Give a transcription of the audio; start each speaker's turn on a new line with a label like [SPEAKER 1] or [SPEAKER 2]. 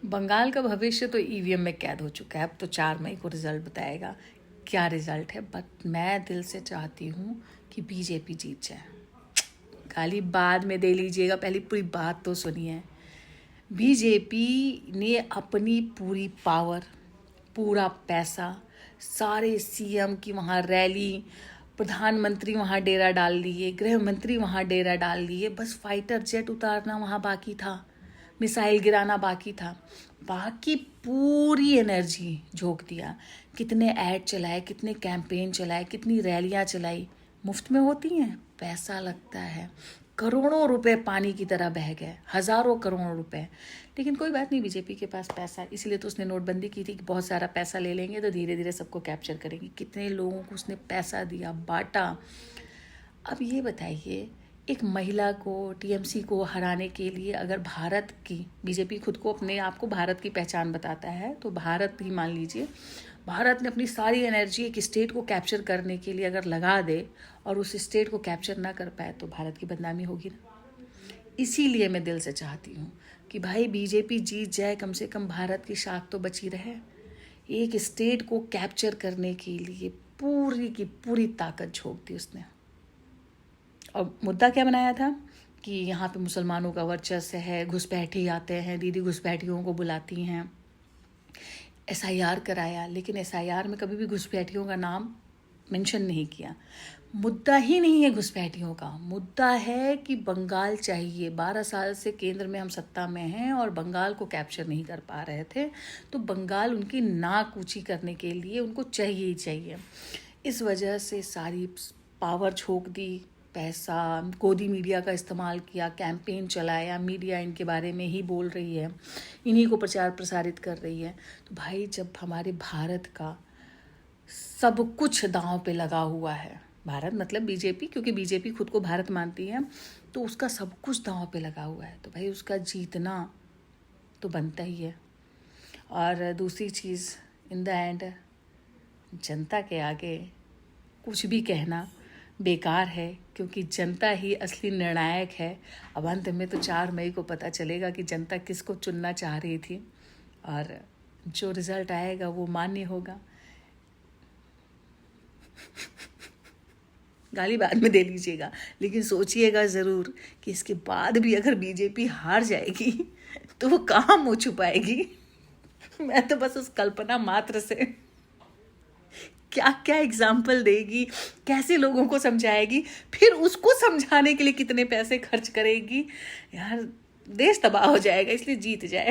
[SPEAKER 1] बंगाल का भविष्य तो ईवीएम में कैद हो चुका है। अब तो 4 मई को रिजल्ट बताएगा क्या रिजल्ट है। बट मैं दिल से चाहती हूँ कि बीजेपी जीत जाए। गाली बाद में दे लीजिएगा, पहले पूरी बात तो सुनिए। बीजेपी ने अपनी पूरी पावर, पूरा पैसा, सारे सीएम की वहाँ रैली, प्रधानमंत्री वहाँ डेरा डाल लिए, गृह मंत्री वहाँ डेरा डाल लिए, बस फाइटर जेट उतारना वहाँ बाकी था, मिसाइल गिराना बाकी था। बाकी पूरी एनर्जी झोंक दिया। कितने ऐड चलाए, कितने कैंपेन चलाए, कितनी रैलियां चलाई। मुफ्त में होती हैं, पैसा लगता है। करोड़ों रुपए पानी की तरह बह गए, हजारों करोड़ रुपए। लेकिन कोई बात नहीं, बीजेपी के पास पैसा, इसलिए तो उसने नोटबंदी की थी कि बहुत सारा पैसा ले लेंगे तो धीरे धीरे सबको कैप्चर करेंगे। कितने लोगों को उसने पैसा दिया, बांटा। अब ये बताइए, एक महिला को, टीएमसी को हराने के लिए अगर भारत की, बीजेपी खुद को अपने आप को भारत की पहचान बताता है, तो भारत ही मान लीजिए, भारत ने अपनी सारी एनर्जी एक स्टेट को कैप्चर करने के लिए अगर लगा दे और उस स्टेट को कैप्चर ना कर पाए तो भारत की बदनामी होगी ना। इसीलिए मैं दिल से चाहती हूँ कि भाई बीजेपी जीत जाए, कम से कम भारत की शाख तो बची रहे। एक स्टेट को कैप्चर करने के लिए पूरी की पूरी ताकत झोंक दी उसने। और मुद्दा क्या बनाया था कि यहाँ पे मुसलमानों का वर्चस्व है, घुसपैठी आते हैं, दीदी घुसपैठियों को बुलाती हैं। एसआईआर कराया, लेकिन एसआईआर में कभी भी घुसपैठियों का नाम मेंशन नहीं किया। मुद्दा ही नहीं है घुसपैठियों का, मुद्दा है कि बंगाल चाहिए। 12 साल से केंद्र में हम सत्ता में हैं और बंगाल को कैप्चर नहीं कर पा रहे थे, तो बंगाल उनकी नाक ऊंची करने के लिए उनको चाहिए ही चाहिए। इस वजह से सारी पावर झोंक दी, पैसा, गोदी मीडिया का इस्तेमाल किया, कैंपेन चलाया, मीडिया इनके बारे में ही बोल रही है, इन्हीं को प्रचार प्रसारित कर रही है। तो भाई जब हमारे भारत का सब कुछ दांव पे लगा हुआ है, भारत मतलब बीजेपी, क्योंकि बीजेपी खुद को भारत मानती है, तो उसका सब कुछ दांव पे लगा हुआ है, तो भाई उसका जीतना तो बनता ही है। और दूसरी चीज़, इन द एंड जनता के आगे कुछ भी कहना बेकार है, क्योंकि जनता ही असली निर्णायक है। अब अंत में तो 4 मई को पता चलेगा कि जनता किसको चुनना चाह रही थी, और जो रिजल्ट आएगा वो मान्य होगा। गाली बाद में दे लीजिएगा, लेकिन सोचिएगा ज़रूर कि इसके बाद भी अगर बीजेपी हार जाएगी तो वो कहाँ मुँह छुपाएगी। मैं तो बस उस कल्पना मात्र से क्या क्या एग्जाम्पल देगी, कैसे लोगों को समझाएगी, फिर उसको समझाने के लिए कितने पैसे खर्च करेगी। यार देश तबाह हो जाएगा, इसलिए जीत जाए।